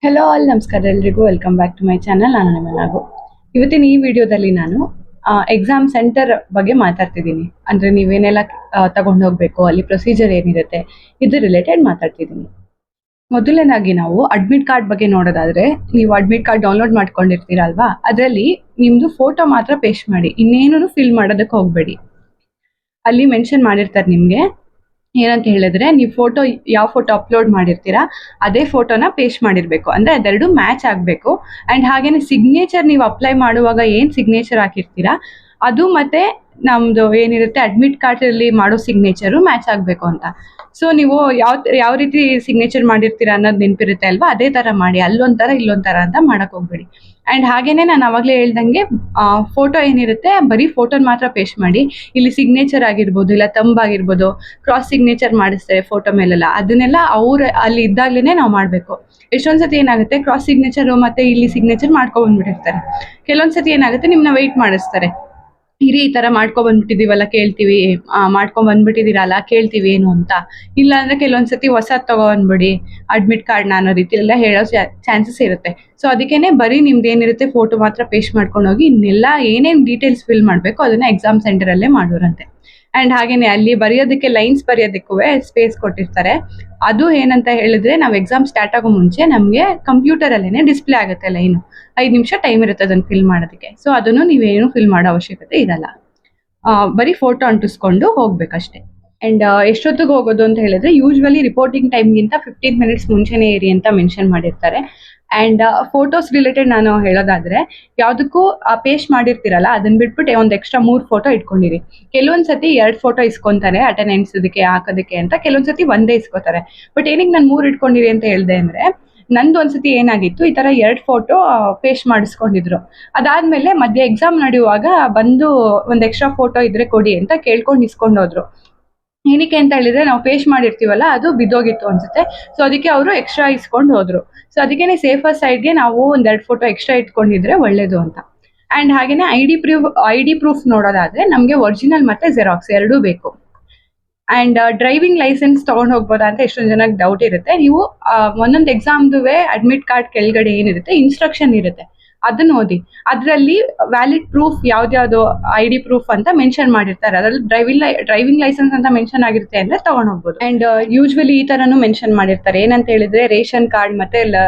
Hello all ನಮಸ್ಕಾರ ಎಲ್ರಿಗೂ welcome back to my channel. ನಾನು ನಿಮ್ಮ ನಾಗು. ಇವತ್ತಿನ ಈ ವಿಡಿಯೋದಲ್ಲಿ ನಾನು ಎಕ್ಸಾಮ್ ಸೆಂಟರ್ ಬಗ್ಗೆ ಮಾತಾಡ್ತಿದ್ದೀನಿ. ಅಂದ್ರೆ ನೀವೇನೆಲ್ಲ ತಗೊಂಡು ಹೋಗ್ಬೇಕು, ಅಲ್ಲಿ ಪ್ರೊಸೀಜರ್ ಏನಿರುತ್ತೆ, ಇದು ರಿಲೇಟೆಡ್ ಮಾತಾಡ್ತಿದ್ದೀನಿ. ಮೊದಲನೇದಾಗಿ ನಾವು ಅಡ್ಮಿಟ್ ಕಾರ್ಡ್ ಬಗ್ಗೆ ನೋಡೋದಾದ್ರೆ, ನೀವು ಅಡ್ಮಿಟ್ ಕಾರ್ಡ್ ಡೌನ್ಲೋಡ್ ಮಾಡ್ಕೊಂಡಿರ್ತೀರಲ್ವಾ, ಅದರಲ್ಲಿ ನಿಮ್ದು ಫೋಟೋ ಮಾತ್ರ ಪೇಸ್ಟ್ ಮಾಡಿ, ಇನ್ನೇನು ಫಿಲ್ ಮಾಡೋದಕ್ಕೆ ಹೋಗ್ಬೇಡಿ. ಅಲ್ಲಿ ಮೆನ್ಷನ್ ಮಾಡಿರ್ತಾರೆ ನಿಮ್ಗೆ ಏನಂತ ಹೇಳಿದ್ರೆ, ನೀವು ಯಾವ ಫೋಟೋ ಅಪ್ಲೋಡ್ ಮಾಡಿರ್ತೀರಾ ಅದೇ ಫೋಟೋನ ಪೇಸ್ಟ್ ಮಾಡಿರ್ಬೇಕು. ಅಂದ್ರೆ ಅದೆರಡು ಮ್ಯಾಚ್ ಆಗ್ಬೇಕು. ಅಂಡ್ ಹಾಗೇನೆ ಸಿಗ್ನೇಚರ್ ನೀವು ಅಪ್ಲೈ ಮಾಡುವಾಗ ಏನ್ ಸಿಗ್ನೇಚರ್ ಹಾಕಿರ್ತೀರಾ ಅದು ಮತ್ತೆ ನಮ್ದು ಏನಿರುತ್ತೆ ಅಡ್ಮಿಟ್ ಕಾರ್ಡ್ ಅಲ್ಲಿ ಮಾಡೋ ಸಿಗ್ನೇಚರು ಮ್ಯಾಚ್ ಆಗ್ಬೇಕು ಅಂತ. ಸೊ ನೀವು ಯಾವ ರೀತಿ ಸಿಗ್ನೇಚರ್ ಮಾಡಿರ್ತೀರಾ ಅನ್ನೋದು ನೆನಪಿರುತ್ತೆ ಅಲ್ವಾ, ಅದೇ ತರ ಮಾಡಿ. ಅಲ್ಲೊಂಥರ ಇಲ್ಲೊಂಥರ ಅಂತ ಮಾಡಕ್ ಹೋಗ್ಬೇಡಿ. ಅಂಡ್ ಹಾಗೇನೆ ನಾನು ಅವಾಗಲೇ ಹೇಳ್ದಂಗೆ ಫೋಟೋ ಏನಿರುತ್ತೆ ಬರೀ ಫೋಟೋನ ಮಾತ್ರ ಪೇಸ್ಟ್ ಮಾಡಿ. ಇಲ್ಲಿ ಸಿಗ್ನೇಚರ್ ಆಗಿರ್ಬೋದು, ಇಲ್ಲ ತಂಬ್ ಆಗಿರ್ಬೋದು, ಕ್ರಾಸ್ ಸಿಗ್ನೇಚರ್ ಮಾಡಿಸ್ತಾರೆ ಫೋಟೋ ಮೇಲೆಲ್ಲ, ಅದನ್ನೆಲ್ಲ ಅವ್ರು ಅಲ್ಲಿ ಇದ್ದಾಗ್ಲೇನೆ ನಾವು ಮಾಡ್ಬೇಕು. ಎಷ್ಟೊಂದ್ಸತಿ ಏನಾಗುತ್ತೆ, ಕ್ರಾಸ್ ಸಿಗ್ನೇಚರ್ ಮತ್ತೆ ಇಲ್ಲಿ ಸಿಗ್ನೇಚರ್ ಮಾಡ್ಕೊಂಡ್ ಬಂದ್ಬಿಟ್ಟಿರ್ತಾರೆ. ಕೆಲವೊಂದ್ಸತಿ ಏನಾಗುತ್ತೆ, ನಿಮ್ನ ವೆಯ್ಟ್ ಮಾಡಿಸ್ತಾರೆ. ಇರಿ, ಈ ತರ ಮಾಡ್ಕೊಂಡ್ ಬಂದ್ಬಿಟ್ಟಿದೀವಲ್ಲ ಕೇಳ್ತೀವಿ, ಮಾಡ್ಕೊಂಡ್ ಬಂದ್ಬಿಟ್ಟಿದೀರಲ್ಲ ಕೇಳ್ತೀವಿ ಏನು ಅಂತ. ಇಲ್ಲ ಅಂದ್ರೆ ಕೆಲವೊಂದ್ಸತಿ ಹೊಸದ್ ತಗೊಂಡ್ಬಿಡಿ ಅಡ್ಮಿಟ್ ಕಾರ್ಡ್ ಅನ್ನೋ ರೀತಿ ಎಲ್ಲ ಹೇಳೋ ಚಾನ್ಸಸ್ ಇರುತ್ತೆ. ಸೊ ಅದಕ್ಕೇನೆ ಬರೀ ನಿಮ್ದು ಏನಿರುತ್ತೆ ಫೋಟೋ ಮಾತ್ರ ಪೇಸ್ಟ್ ಮಾಡ್ಕೊಂಡು ಹೋಗಿ, ಇನ್ನೆಲ್ಲ ಏನೇನ್ ಡೀಟೇಲ್ಸ್ ಫಿಲ್ ಮಾಡ್ಬೇಕು ಅದನ್ನ ಎಕ್ಸಾಮ್ ಸೆಂಟರ್ ಅಲ್ಲೇ ಮಾಡೋರಂತೆ. ಅಂಡ್ ಹಾಗೇನೆ ಅಲ್ಲಿ ಬರೆಯೋದಕ್ಕೆ ಲೈನ್ಸ್ ಬರೆಯೋದಕ್ಕೂ ಸ್ಪೇಸ್ ಕೊಟ್ಟಿರ್ತಾರೆ. ಅದು ಏನಂತ ಹೇಳಿದ್ರೆ, ನಾವು ಎಕ್ಸಾಮ್ ಸ್ಟಾರ್ಟ್ ಆಗೋ ಮುಂಚೆ ನಮ್ಗೆ ಕಂಪ್ಯೂಟರ್ ಅಲ್ಲೇನೆ ಡಿಸ್ಪ್ಲೇ ಆಗುತ್ತೆ ಲೈನ್. 5 ನಿಮಿಷ ಟೈಮ್ ಇರುತ್ತೆ ಅದನ್ನ ಫಿಲ್ ಮಾಡೋದಕ್ಕೆ. ಸೊ ಅದನ್ನು ನೀವೇನು ಫಿಲ್ ಮಾಡೋ ಅವಶ್ಯಕತೆ ಇರಲ್ಲ. ಬರೀ ಫೋಟೋ ಅಂಟಿಸ್ಕೊಂಡು ಹೋಗ್ಬೇಕಷ್ಟೇ. ಅಂಡ್ ಎಷ್ಟೊತ್ತಿಗೆ ಹೋಗೋದು ಅಂತ ಹೇಳಿದ್ರೆ, ಯೂಶ್ವಲಿ ರಿಪೋರ್ಟಿಂಗ್ ಟೈಮ್ಗಿಂತ 15 ಮಿನಿಟ್ಸ್ ಮುಂಚೆನೇ ಇರಿ ಅಂತ ಮೆನ್ಷನ್ ಮಾಡಿರ್ತಾರೆ. ಅಂಡ್ ಫೋಟೋಸ್ ರಿಲೇಟೆಡ್ ನಾನು ಹೇಳೋದಾದ್ರೆ, ಯಾವ್ದಕ್ಕೂ ಪೇಸ್ಟ್ ಮಾಡಿರ್ತೀರಲ್ಲ ಅದನ್ನ ಬಿಟ್ಬಿಟ್ಟು ಒಂದ್ ಎಕ್ಸ್ಟ್ರಾ 3 ಫೋಟೋ ಇಟ್ಕೊಂಡಿರಿ. ಕೆಲವೊಂದ್ಸತಿ 2 ಫೋಟೋ ಇಸ್ಕೊಂತಾರೆ ಅಟೆಂಡೆನ್ಸ್ ಇದಕ್ಕೆ ಹಾಕೋದಕ್ಕೆ ಅಂತ, ಕೆಲವೊಂದ್ಸತಿ ಒಂದೇ ಇಸ್ಕೋತಾರೆ. ಬಟ್ ಏನಕ್ಕೆ ನಾನು 3 ಇಟ್ಕೊಂಡಿರಿ ಅಂತ ಹೇಳ್ದೆ ಅಂದ್ರೆ, ನಂದು ಒಂದ್ಸತಿ ಏನಾಗಿತ್ತು, ಈ ತರ 2 ಫೋಟೋ ಪೇಸ್ಟ್ ಮಾಡಿಸ್ಕೊಂಡಿದ್ರು. ಅದಾದ್ಮೇಲೆ ಮಧ್ಯೆ ಎಕ್ಸಾಮ್ ನಡೆಯುವಾಗ ಬಂದು ಒಂದ್ ಎಕ್ಸ್ಟ್ರಾ ಫೋಟೋ ಇದ್ರೆ ಕೊಡಿ ಅಂತ ಕೇಳ್ಕೊಂಡು ಇಸ್ಕೊಂಡು ಹೋದ್ರು. ಏನಕ್ಕೆ ಅಂತ ಹೇಳಿದ್ರೆ, ನಾವು ಪೇಸ್ಟ್ ಮಾಡಿರ್ತೀವಲ್ಲ ಅದು ಬಿದ್ದೋಗಿತ್ತು ಅನ್ಸುತ್ತೆ. ಸೊ ಅದಕ್ಕೆ ಅವರು ಎಕ್ಸ್ಟ್ರಾ ಇಸ್ಕೊಂಡು ಹೋದ್ರು. ಸೊ ಅದಕ್ಕೇನೆ ಸೇಫರ್ ಸೈಡ್ಗೆ ನಾವು ಒಂದ್ 2 ಫೋಟೋ ಎಕ್ಸ್ಟ್ರಾ ಇಟ್ಕೊಂಡಿದ್ರೆ ಒಳ್ಳೇದು ಅಂತ. ಅಂಡ್ ಹಾಗೇನೆ ಐ ಡಿ ಪ್ರೂಫ್ ನೋಡೋದಾದ್ರೆ, ನಮ್ಗೆ ಒರಿಜಿನಲ್ ಮತ್ತೆ ಜೆರಾಕ್ಸ್ ಎರಡೂ ಬೇಕು. ಅಂಡ್ ಡ್ರೈವಿಂಗ್ ಲೈಸೆನ್ಸ್ ತಗೊಂಡ್ ಹೋಗ್ಬೋದಾ ಅಂತ ಎಷ್ಟೊಂದು ಜನಕ್ಕೆ ಡೌಟ್ ಇರುತ್ತೆ. ನೀವು ಒಂದೊಂದು ಎಕ್ಸಾಮ್ದುವೆ ಅಡ್ಮಿಟ್ ಕಾರ್ಡ್ ಕೆಳಗಡೆ ಏನಿರುತ್ತೆ ಇನ್ಸ್ಟ್ರಕ್ಷನ್ ಇರುತ್ತೆ, ಅದನ್ನ ಓದಿ. ಅದರಲ್ಲಿ ವ್ಯಾಲಿಡ್ ಪ್ರೂಫ್ ಯಾವ್ದ್ಯಾವ್ದು ಐ.ಡಿ. ಪ್ರೂಫ್ ಅಂತ ಮೆನ್ಷನ್ ಮಾಡಿರ್ತಾರೆ. ಅದ್ರಲ್ಲಿ ಡ್ರೈವಿಂಗ್ ಲೈಸೆನ್ಸ್ ಅಂತ ಮೆನ್ಷನ್ ಆಗಿರುತ್ತೆ ಅಂದ್ರೆ ತಗೊಂಡ್ ಹೋಗ್ಬೋದು. ಅಂಡ್ ಯೂಶ್ವಲಿ ಈ ತರನು ಮೆನ್ಷನ್ ಮಾಡಿರ್ತಾರೆ, ಏನಂತ ಹೇಳಿದ್ರೆ ರೇಷನ್ ಕಾರ್ಡ್ ಮತ್ತೆ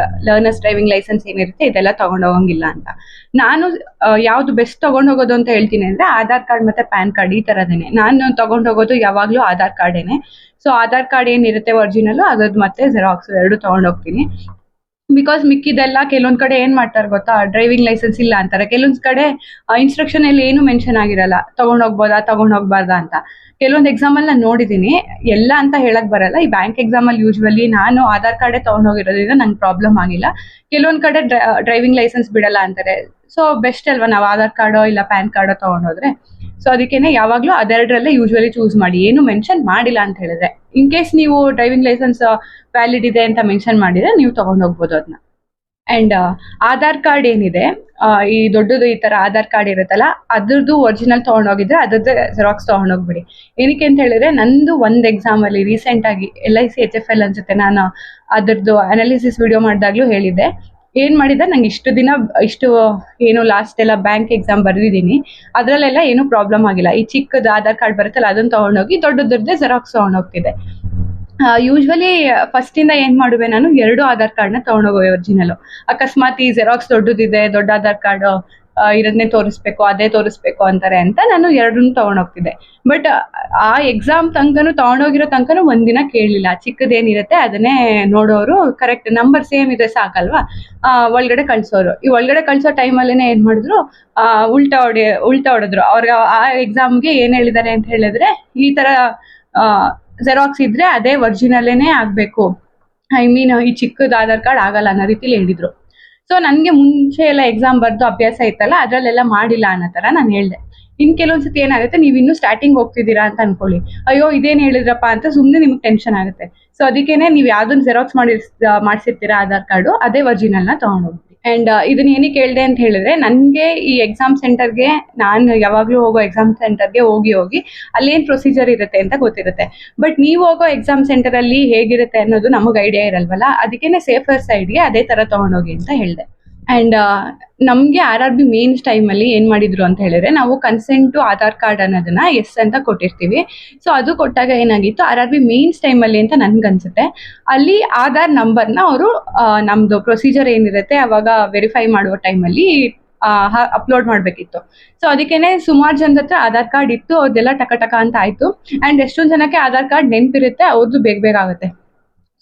ಲರ್ನರ್ಸ್ ಡ್ರೈವಿಂಗ್ ಲೈಸೆನ್ಸ್ ಏನಿರುತ್ತೆ ಇದೆಲ್ಲ ತಗೊಂಡ್ ಹೋಗಂಗಿಲ್ಲ ಅಂತ. ನಾನು ಯಾವ್ದು ಬೆಸ್ಟ್ ತಗೊಂಡ್ ಹೋಗೋದು ಅಂತ ಹೇಳ್ತೀನಿ ಅಂದ್ರೆ, ಆಧಾರ್ ಕಾರ್ಡ್ ಮತ್ತೆ ಪ್ಯಾನ್ ಕಾರ್ಡ್ ಈ ತರದೇನೆ ನಾನು ತಗೊಂಡ್ ಹೋಗೋದು ಯಾವಾಗ್ಲೂ ಆಧಾರ್ ಕಾರ್ಡೇನೆ. ಸೊ ಆಧಾರ್ ಕಾರ್ಡ್ ಏನಿರುತ್ತೆ ಒರಿಜಿನಲ್, ಅದ್ರದ್ದು ಮತ್ತೆ ಜೆರಾಕ್ಸ್ ಎರಡು ತಗೊಂಡ್ ಹೋಗ್ತೀನಿ. ಬಿಕಾಸ್ ಮಿಕ್ಕಿದೆಲ್ಲ ಕೆಲವೊಂದ್ ಕಡೆ ಏನ್ ಮಾಡ್ತಾರೆ ಗೊತ್ತಾ, ಡ್ರೈವಿಂಗ್ ಲೈಸೆನ್ಸ್ ಇಲ್ಲ ಅಂತಾರೆ. ಕೆಲವೊಂದ್ ಕಡೆ ಇನ್ಸ್ಟ್ರಕ್ಷನ್ ಅಲ್ಲಿ ಏನು ಮೆನ್ಷನ್ ಆಗಿರಲ್ಲ, ತಗೊಂಡ್ ಹೋಗ್ಬೋದಾ ತಗೊಂಡ್ ಹೋಗ್ಬಾರ್ದಾ ಅಂತ. ಕೆಲವೊಂದ್ ಎಕ್ಸಾಮ್ ಅಲ್ಲಿ ನಾನು ನೋಡಿದೀನಿ, ಎಲ್ಲ ಅಂತ ಹೇಳಕ್ ಬರಲ್ಲ. ಈ ಬ್ಯಾಂಕ್ ಎಕ್ಸಾಮ್ ಅಲ್ಲಿ ಯೂಶ್ವಲಿ ನಾನು ಆಧಾರ್ ಕಾರ್ಡೇ ತಗೊಂಡ್ ಹೋಗಿರೋದ್ರಿಂದ ನಂಗೆ ಪ್ರಾಬ್ಲಮ್ ಆಗಿಲ್ಲ. ಕೆಲವೊಂದ್ ಕಡೆ ಡ್ರೈವಿಂಗ್ ಲೈಸೆನ್ಸ್ ಬಿಡಲ್ಲ ಅಂತಾರೆ. ಸೊ ಬೆಸ್ಟ್ ಅಲ್ವಾ ನಾವು ಆಧಾರ್ ಕಾರ್ಡೋ ಇಲ್ಲ ಪ್ಯಾನ್ ಕಾರ್ಡೋ ತಗೊಂಡೋದ್ರೆ. ಸೊ ಅದಕ್ಕೇನೆ ಯಾವಾಗ್ಲೂ ಅದೆರಡರಲ್ಲೇ ಯೂಶ್ವಲಿ ಚೂಸ್ ಮಾಡಿ, ಏನು ಮೆನ್ಷನ್ ಮಾಡಿಲ್ಲ ಅಂತ ಹೇಳಿದ್ರೆ. ಇನ್ ಕೇಸ್ ನೀವು ಡ್ರೈವಿಂಗ್ ಲೈಸೆನ್ಸ್ ವ್ಯಾಲಿಡ್ ಇದೆ ಅಂತ ಮೆನ್ಷನ್ ಮಾಡಿದ್ರೆ ನೀವು ತಗೊಂಡ್ ಹೋಗ್ಬೋದು ಅದನ್ನ. ಅಂಡ್ ಆಧಾರ್ ಕಾರ್ಡ್ ಏನಿದೆ, ಈ ದೊಡ್ಡದು ಈ ತರ ಆಧಾರ್ ಕಾರ್ಡ್ ಇರುತ್ತಲ್ಲ, ಅದ್ರದ್ದು ಒರಿಜಿನಲ್ ತಗೊಂಡೋಗಿದ್ರೆ ಅದ್ರದ್ದು ಜೆರಾಕ್ಸ್ ತಗೊಂಡೋಗ್ಬಿಡಿ. ಏನಕ್ಕೆ ಅಂತ ಹೇಳಿದ್ರೆ, ನಂದು ಒಂದ್ ಎಕ್ಸಾಮ್ ಅಲ್ಲಿ ರೀಸೆಂಟ್ ಆಗಿ LIC HFL ಅನ್ಸುತ್ತೆ, ನಾನು ಅದ್ರದ್ದು ಅನಾಲಿಸಿಸ್ ವಿಡಿಯೋ ಮಾಡಿದಾಗ್ಲೂ ಹೇಳಿದ್ದೆ. ಏನ್ ಮಾಡಿದೆ, ನಂಗೆ ಇಷ್ಟು ಏನು ಲಾಸ್ಟ್ ಎಲ್ಲ ಬ್ಯಾಂಕ್ ಎಕ್ಸಾಮ್ ಬರ್ದಿದ್ದೀನಿ, ಅದ್ರಲ್ಲೆಲ್ಲ ಏನು ಪ್ರಾಬ್ಲಮ್ ಆಗಿಲ್ಲ. ಈ ಚಿಕ್ಕದ ಆಧಾರ್ ಕಾರ್ಡ್ ಬರುತ್ತಲ್ಲ ಅದನ್ನ ತಗೊಂಡೋಗಿ ದೊಡ್ಡದ್ರದ್ದೇ ಜೆರಾಕ್ಸ್ ತಗೊಂಡೋಗ್ತಿದೆ. ಯೂಶ್ವಲಿ ಫಸ್ಟ್ ಇಂದ ಏನ್ ಮಾಡುವೆ, ನಾನು 2 ಆಧಾರ್ ಕಾರ್ಡ್ನ ತಗೊಂಡೋಗುವೆ ಒರಿಜಿನಲ್. ಅಕಸ್ಮಾತ್ ಈ ಜೆರಾಕ್ಸ್ ದೊಡ್ಡದಿದೆ, ದೊಡ್ಡ ಆಧಾರ್ ಕಾರ್ಡ್ ಇರೋದನ್ನೇ ತೋರಿಸ್ಬೇಕು, ಅದೇ ತೋರಿಸ್ಬೇಕು ಅಂತಾರೆ ಅಂತ ನಾನು 2 ತಗೊಂಡೋಗ್ತಿದ್ದೆ. ಬಟ್ ಆ ಎಕ್ಸಾಮ್ ತನಕನು ತಗೊಂಡೋಗಿರೋ ತನಕನು ಒಂದಿನ ಕೇಳಲಿಲ್ಲ. ಚಿಕ್ಕದೇನಿರುತ್ತೆ ಅದನ್ನೇ ನೋಡೋರು, ಕರೆಕ್ಟ್ ನಂಬರ್ ಸೇಮ್ ಇದೆ ಸಾಕಲ್ವಾ, ಒಳಗಡೆ ಕಳ್ಸೋರು. ಈ ಒಳಗಡೆ ಕಳ್ಸೋ ಟೈಮಲ್ಲೇನೆ ಏನ್ ಮಾಡಿದ್ರು, ಉಲ್ಟಾ ಹೊಡೆದ್ರು. ಅವ್ರಿಗೆ ಆ ಎಕ್ಸಾಮ್ಗೆ ಏನ್ ಹೇಳಿದ್ದಾರೆ ಅಂತ ಹೇಳಿದ್ರೆ, ಈ ತರ ಜೆರಾಕ್ಸ್ ಇದ್ರೆ ಅದೇ ಒರಿಜಿನಲ್ಲೇನೆ ಆಗ್ಬೇಕು, ಐ ಮೀನ್ ಈ ಚಿಕ್ಕದ ಆಧಾರ್ ಕಾರ್ಡ್ ಆಗಲ್ಲ ಅನ್ನೋ ರೀತಿಲಿ ಹೇಳಿದ್ರು. ಸೊ ನನ್ಗೆ ಮುಂಚೆ ಎಲ್ಲ ಎಕ್ಸಾಮ್ ಬರ್ದು ಅಭ್ಯಾಸ ಇತ್ತಲ್ಲ, ಅದ್ರಲ್ಲೆಲ್ಲ ಮಾಡಿಲ್ಲ ಅನ್ನೋ ತರ ನಾನು ಹೇಳ್ದೆ. ಇನ್ ಕೆಲವೊಂದ್ಸತಿ ಏನಾಗುತ್ತೆ, ನೀವು ಇನ್ನೂ ಸ್ಟಾರ್ಟಿಂಗ್ ಹೋಗ್ತಿದ್ದೀರಾ ಅಂತ ಅನ್ಕೊಳ್ಳಿ, ಅಯ್ಯೋ ಇದೇನ್ ಹೇಳಿದ್ರಪ್ಪ ಅಂತ ಸುಮ್ನೆ ನಿಮ್ಗೆ ಟೆನ್ಷನ್ ಆಗುತ್ತೆ. ಸೊ ಅದಕ್ಕೇನೆ ನೀವು ಯಾವ್ದನ್ನ ಜೆರಾಕ್ಸ್ ಮಾಡಿರ್ತೀರಾ ಆಧಾರ್ ಕಾರ್ಡು, ಅದೇ ಒರಿಜಿನಲ್ ನ ತಗೊಂಡೋಗ್ತೀವಿ. ಅಂಡ್ ಇದನ್ನ ಏನಕ್ಕೆ ಹೇಳ್ದೆ ಅಂತ ಹೇಳಿದ್ರೆ, ನನಗೆ ಈ ಎಕ್ಸಾಮ್ ಸೆಂಟರ್ಗೆ, ನಾನು ಯಾವಾಗಲೂ ಹೋಗೋ ಎಕ್ಸಾಮ್ ಸೆಂಟರ್ಗೆ ಹೋಗಿ ಹೋಗಿ ಅಲ್ಲೇನು ಪ್ರೊಸೀಜರ್ ಇರುತ್ತೆ ಅಂತ ಗೊತ್ತಿರುತ್ತೆ. ಬಟ್ ನೀವು ಹೋಗೋ ಎಕ್ಸಾಮ್ ಸೆಂಟರಲ್ಲಿ ಹೇಗಿರುತ್ತೆ ಅನ್ನೋದು ನಮಗೆ ಐಡಿಯಾ ಇರಲ್ವಲ್ಲ, ಅದಕ್ಕೇನೆ ಸೇಫರ್ ಸೈಡ್ಗೆ ಅದೇ ಥರ ತೊಗೊಂಡೋಗಿ ಅಂತ ಹೇಳಿದೆ. ಅಂಡ್ ನಮಗೆ RRB ಮೇನ್ಸ್ ಟೈಮಲ್ಲಿ ಏನು ಮಾಡಿದ್ರು ಅಂತ ಹೇಳಿದ್ರೆ, ನಾವು ಕನ್ಸೆಂಟು ಆಧಾರ್ ಕಾರ್ಡ್ ಅನ್ನೋದನ್ನ ಎಸ್ ಅಂತ ಕೊಟ್ಟಿರ್ತೀವಿ. ಸೊ ಅದು ಕೊಟ್ಟಾಗ ಏನಾಗಿತ್ತು, RRB ಮೇನ್ಸ್ ಟೈಮಲ್ಲಿ ಅಂತ ನನ್ಗನ್ಸುತ್ತೆ, ಅಲ್ಲಿ ಆಧಾರ್ ನಂಬರ್ನ ಅವರು ನಮ್ಮದು ಪ್ರೊಸೀಜರ್ ಏನಿರುತ್ತೆ ಅವಾಗ ವೆರಿಫೈ ಮಾಡುವ ಟೈಮಲ್ಲಿ ಅಪ್ಲೋಡ್ ಮಾಡಬೇಕಿತ್ತು. ಸೊ ಅದಕ್ಕೇನೆ ಸುಮಾರು ಜನದ ಹತ್ರ ಆಧಾರ್ ಕಾರ್ಡ್ ಇತ್ತು, ಅವ್ರದ್ದೆಲ್ಲ ಟಕ ಟಕ ಅಂತ ಆಯಿತು. ಆ್ಯಂಡ್ ಎಷ್ಟೊಂದು ಜನಕ್ಕೆ ಆಧಾರ್ ಕಾರ್ಡ್ ನೆನಪಿರುತ್ತೆ, ಅವ್ರದ್ದು ಬೇಗ ಬೇಗ ಆಗುತ್ತೆ.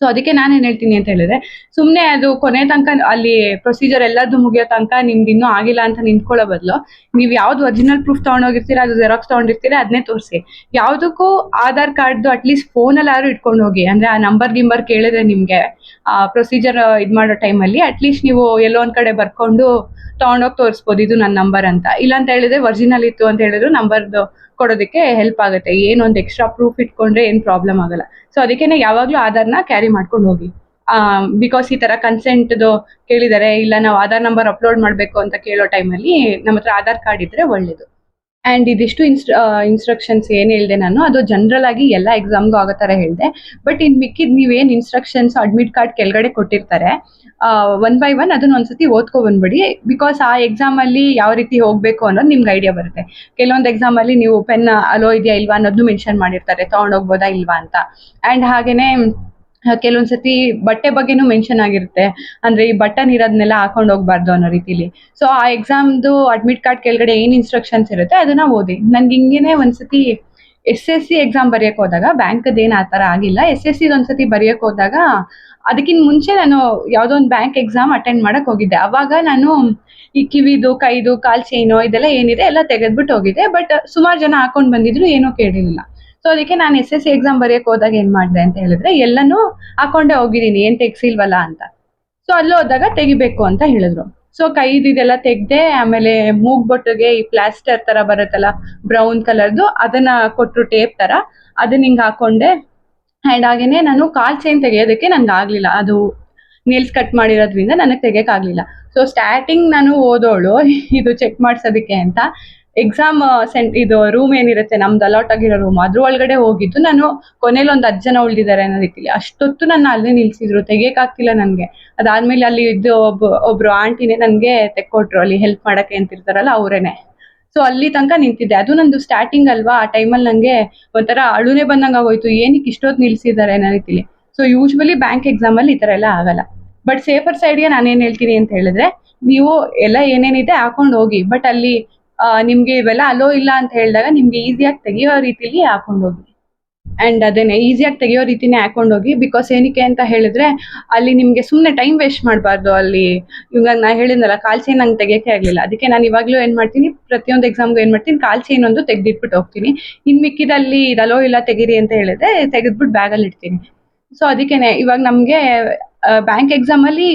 ಸೊ ಅದಕ್ಕೆ ನಾನೇನು ಹೇಳ್ತೀನಿ ಅಂತ ಹೇಳಿದ್ರೆ, ಸುಮ್ಮನೆ ಅದು ಕೊನೆ ತನಕ ಅಲ್ಲಿ ಪ್ರೊಸೀಜರ್ ಎಲ್ಲದೂ ಮುಗಿಯೋ ತನಕ ನಿಮ್ದು ಇನ್ನೂ ಆಗಿಲ್ಲ ಅಂತ ನಿಂತ್ಕೊಳ್ಳೋ ಬದಲು, ನೀವು ಯಾವ್ದು ಒರಿಜಿನಲ್ ಪ್ರೂಫ್ ತೊಗೊಂಡೋಗಿರ್ತೀರ, ಅದು ಜೆರಾಕ್ಸ್ ತೊಗೊಂಡಿರ್ತೀರ, ಅದನ್ನೇ ತೋರಿಸಿ. ಯಾವುದಕ್ಕೂ ಆಧಾರ್ ಕಾರ್ಡ್ದು ಅಟ್ಲೀಸ್ಟ್ ಫೋನಲ್ಲಿ ಯಾರು ಇಟ್ಕೊಂಡು ಹೋಗಿ, ಅಂದರೆ ಆ ನಂಬರ್ ಗಿಂಬರ್ ಕೇಳಿದ್ರೆ ನಿಮಗೆ ಪ್ರೊಸೀಜರ್ ಇದು ಮಾಡೋ ಟೈಮಲ್ಲಿ ಅಟ್ಲೀಸ್ಟ್ ನೀವು ಎಲ್ಲೋ ಒಂದು ಕಡೆ ಬರ್ಕೊಂಡು ತೊಗೊಂಡೋಗಿ ತೋರಿಸ್ಬೋದು, ಇದು ನನ್ನ ನಂಬರ್ ಅಂತ. ಇಲ್ಲ ಅಂತ ಹೇಳಿದ್ರೆ ಒರಿಜಿನಲ್ ಇತ್ತು ಅಂತ ಹೇಳಿದ್ರು ನಂಬರ್ದು ಕೊಡೋದಕ್ಕೆ ಹೆಲ್ಪ್ ಆಗುತ್ತೆ. ಏನೊಂದು ಎಕ್ಸ್ಟ್ರಾ ಪ್ರೂಫ್ ಇಟ್ಕೊಂಡ್ರೆ ಏನು ಪ್ರಾಬ್ಲಮ್ ಆಗಲ್ಲ. ಸೊ ಅದಕ್ಕೇನೆ ಯಾವಾಗಲೂ ಆಧಾರ್ನ ಕ್ಯಾರಿ ಮಾಡ್ಕೊಂಡು ಹೋಗಿ. ಬಿಕಾಸ್ ಈ ಥರ ಕನ್ಸೆಂಟ್ದು ಕೇಳಿದ್ದಾರೆ, ಇಲ್ಲ ನಾವು ಆಧಾರ್ ನಂಬರ್ ಅಪ್ಲೋಡ್ ಮಾಡಬೇಕು ಅಂತ ಕೇಳೋ ಟೈಮಲ್ಲಿ ನಮ್ಮ ಹತ್ರ ಆಧಾರ್ ಕಾರ್ಡ್ ಇದ್ದರೆ ಒಳ್ಳೆಯದು. ಆ್ಯಂಡ್ ಇದಿಷ್ಟು ಇನ್ಸ್ಟ್ರಕ್ಷನ್ಸ್ ಏನು ಹೇಳಿದೆ ನಾನು, ಅದು ಜನರಲ್ ಆಗಿ ಎಲ್ಲ ಎಕ್ಸಾಮ್ಗೂ ಆಗೋ ಥರ ಹೇಳಿದೆ. ಬಟ್ ಇನ್ನು ಮಿಕ್ಕಿದ ನೀವೇನು ಇನ್ಸ್ಟ್ರಕ್ಷನ್ಸ್ ಅಡ್ಮಿಟ್ ಕಾರ್ಡ್ ಕೆಳಗಡೆ ಕೊಟ್ಟಿರ್ತಾರೆ, ಒನ್ ಬೈ ಒನ್ ಅದನ್ನ ಒಂದ್ಸತಿ ಓದ್ಕೊ ಬಂದ್ಬಿಡಿ. ಬಿಕಾಸ್ ಆ ಎಕ್ಸಾಮಲ್ಲಿ ಯಾವ ರೀತಿ ಹೋಗಬೇಕು ಅನ್ನೋದು ನಿಮ್ಗೆ ಐಡಿಯಾ ಬರುತ್ತೆ. ಕೆಲವೊಂದು ಎಕ್ಸಾಮಲ್ಲಿ ನೀವು ಪೆನ್ ಅಲೋ ಇದೆಯಾ ಇಲ್ವಾ ಅನ್ನೋದು ಮೆನ್ಷನ್ ಮಾಡಿರ್ತಾರೆ, ತೊಗೊಂಡೋಗ್ಬೋದಾ ಇಲ್ವಾ ಅಂತ. ಆ್ಯಂಡ್ ಹಾಗೇನೆ ಕೆಲವೊಂದು ಸತಿ ಬಟ್ಟೆ ಬಗ್ಗೆನೂ ಮೆನ್ಷನ್ ಆಗಿರುತ್ತೆ, ಅಂದರೆ ಈ ಬಟನ್ ಇರೋದನ್ನೆಲ್ಲ ಹಾಕೊಂಡು ಹೋಗ್ಬಾರ್ದು ಅನ್ನೋ ರೀತಿಲಿ. ಸೊ ಆ ಎಕ್ಸಾಮ್ದು ಅಡ್ಮಿಟ್ ಕಾರ್ಡ್ ಕೆಳಗಡೆ ಏನು ಇನ್ಸ್ಟ್ರಕ್ಷನ್ಸ್ ಇರುತ್ತೆ ಅದನ್ನ ಓದಿ. ನನ್ಗೆ ಹಿಂಗೇನೆ ಒಂದ್ಸತಿ SSC ಎಕ್ಸಾಮ್ ಬರೆಯೋಕೆ ಹೋದಾಗ, ಬ್ಯಾಂಕದ್ದು ಏನು ಆ ಥರ ಆಗಿಲ್ಲ, SSC ಒಂದ್ಸತಿ ಬರೆಯೋಕೆ ಹೋದಾಗ ಅದಕ್ಕಿಂತ ಮುಂಚೆ ನಾನು ಯಾವುದೋ ಒಂದು ಬ್ಯಾಂಕ್ ಎಕ್ಸಾಮ್ ಅಟೆಂಡ್ ಮಾಡಕ್ಕೆ ಹೋಗಿದ್ದೆ. ಅವಾಗ ನಾನು ಈ ಕಿವಿದು, ಕೈದು, ಕಾಲ್ ಚೈನು ಇದೆಲ್ಲ ಏನಿದೆ ಎಲ್ಲ ತೆಗೆದ್ಬಿಟ್ಟು ಹೋಗಿದ್ದೆ. ಬಟ್ ಸುಮಾರು ಜನ ಹಾಕೊಂಡು ಬಂದಿದ್ರು, ಏನೂ ಕೇಳಿರಲಿಲ್ಲ. ಸೊ ಅದಕ್ಕೆ ನಾನು SSC ಎಕ್ಸಾಮ್ ಬರೆಯೋಕೆ ಹೋದಾಗ ಏನು ಮಾಡಿದೆ ಅಂತ ಹೇಳಿದ್ರೆ, ಎಲ್ಲನೂ ಹಾಕೊಂಡೇ ಹೋಗಿದ್ದೀನಿ, ಏನು ತೆಗ್ಸಿಲ್ವಲ್ಲ ಅಂತ. ಸೊ ಅಲ್ಲಿ ಹೋದಾಗ ತೆಗಿಬೇಕು ಅಂತ ಹೇಳಿದ್ರು. ಸೊ ಕೈದು ಇದೆಲ್ಲ ತೆಗ್ದೆ. ಆಮೇಲೆ ಮೂಗ್ಬೊಟ್ಟಿಗೆ ಈ ಪ್ಲಾಸ್ಟರ್ ಥರ ಬರುತ್ತಲ್ಲ ಬ್ರೌನ್ ಕಲರ್ದು, ಅದನ್ನ ಕೊಟ್ಟರು ಟೇಪ್ ಥರ, ಅದನ್ನ ಹಿಂಗೆ ಹಾಕೊಂಡೆ. ಆ್ಯಂಡ್ ಹಾಗೇನೆ ನಾನು ಕಾಲ್ ಚೈನ್ ತೆಗೆಯೋದಕ್ಕೆ ನನಗೆ ಆಗಲಿಲ್ಲ, ಅದು ನೇಲ್ಸ್ ಕಟ್ ಮಾಡಿರೋದ್ರಿಂದ ನನಗೆ ತೆಗಿಯೋಕ್ಕಾಗಲಿಲ್ಲ. ಸೊ ಸ್ಟಾರ್ಟಿಂಗ್ ನಾನು ಓದೋಳು ಇದು ಚೆಕ್ ಮಾಡಿಸೋದಕ್ಕೆ ಅಂತ ಎಕ್ಸಾಮ್ ಇದು ರೂಮ್ ಏನಿರುತ್ತೆ ನಮ್ದು ಅಲಾಟ್ ಆಗಿರೋ ರೂಮ್, ಅದ್ರ ಒಳಗಡೆ ಹೋಗಿದ್ದು. ನಾನು ಕೊನೆಯಲ್ಲಿ ಒಂದು 10 ಜನ ಉಳಿದಿದ್ದಾರೆ ಅನ್ನೋ ರೀತಿಲಿ ಅಷ್ಟೊತ್ತು ನನ್ನ ಅಲ್ಲೇ ನಿಲ್ಸಿದ್ರು, ತೆಗಿಯೋಕ್ಕಾಗ್ತಿಲ್ಲ ನನಗೆ. ಅದಾದ್ಮೇಲೆ ಅಲ್ಲಿ ಇದ್ದು ಒಬ್ರು ಆಂಟಿನೇ ನನಗೆ ತೆಕ್ಕೊಟ್ರು, ಅಲ್ಲಿ ಹೆಲ್ಪ್ ಮಾಡೋಕ್ಕೆ ಅಂತಿರ್ತಾರಲ್ಲ ಅವರೇನೆ. ಸೊ ಅಲ್ಲಿ ತನಕ ನಿಂತಿದ್ದೆ. ಅದು ನಂದು ಸ್ಟಾರ್ಟಿಂಗ್ ಅಲ್ವಾ, ಆ ಟೈಮಲ್ಲಿ ನನಗೆ ಒಂಥರ ಅಳುನೇ ಬಂದಂಗೆ ಆಗೋಯ್ತು, ಏನಕ್ಕೆ ಇಷ್ಟೊತ್ತು ನಿಲ್ಸಿದ್ದಾರೆ ಅನ್ನೋ ರೀತಿಲಿ. ಸೊ ಯೂಶ್ವಲಿ ಬ್ಯಾಂಕ್ ಎಕ್ಸಾಮಲ್ಲಿ ಈ ಥರ ಎಲ್ಲ ಆಗಲ್ಲ. ಬಟ್ ಸೇಫರ್ ಸೈಡ್ಗೆ ನಾನೇನು ಹೇಳ್ತೀನಿ ಅಂತ ಹೇಳಿದ್ರೆ, ನೀವು ಎಲ್ಲ ಏನೇನಿದೆ ಹಾಕೊಂಡು ಹೋಗಿ. ಬಟ್ ಅಲ್ಲಿ ನಿಮಗೆ ಇವೆಲ್ಲ ಅಲೋ ಇಲ್ಲ ಅಂತ ಹೇಳಿದಾಗ ನಿಮಗೆ ಈಸಿಯಾಗಿ ತೆಗಿಯೋ ರೀತಿಲಿ ಹಾಕೊಂಡು ಹೋಗಿ. ಆ್ಯಂಡ್ ಅದೇನೆ ಈಸಿಯಾಗಿ ತೆಗಿಯೋ ರೀತಿನೇ ಹಾಕೊಂಡೋಗಿ. ಬಿಕಾಸ್ ಏನಕ್ಕೆ ಅಂತ ಹೇಳಿದ್ರೆ, ಅಲ್ಲಿ ನಿಮಗೆ ಸುಮ್ಮನೆ ಟೈಮ್ ವೇಸ್ಟ್ ಮಾಡಬಾರ್ದು. ಅಲ್ಲಿ ಇವಾಗ ನಾ ಹೇಳಿದ್ನಲ್ಲ, ಕಾಲ್ ಚೈನ್ ನಂಗೆ ತೆಗಿಯೋಕ್ಕೆ ಆಗಲಿಲ್ಲ, ಅದಕ್ಕೆ ನಾನು ಇವಾಗಲೂ ಏನು ಮಾಡ್ತೀನಿ, ಪ್ರತಿಯೊಂದು ಎಕ್ಸಾಮ್ಗೂ ಏನು ಮಾಡ್ತೀನಿ, ಕಾಲ್ ಚೈನ್ ಒಂದು ತೆಗೆದಿಟ್ಬಿಟ್ಟು ಹೋಗ್ತೀನಿ. ಇನ್ನು ಮಿಕ್ಕಿದಲ್ಲಿ ಇದಲ್ಲೋ ಇಲ್ಲ ತೆಗೀರಿ ಅಂತ ಹೇಳಿದ್ರೆ ತೆಗೆದ್ಬಿಟ್ಟು ಬ್ಯಾಗಲ್ಲಿ ಇಡ್ತೀನಿ. ಸೊ ಅದಕ್ಕೇನೆ ಇವಾಗ ನಮಗೆ ಬ್ಯಾಂಕ್ ಎಕ್ಸಾಮಲ್ಲಿ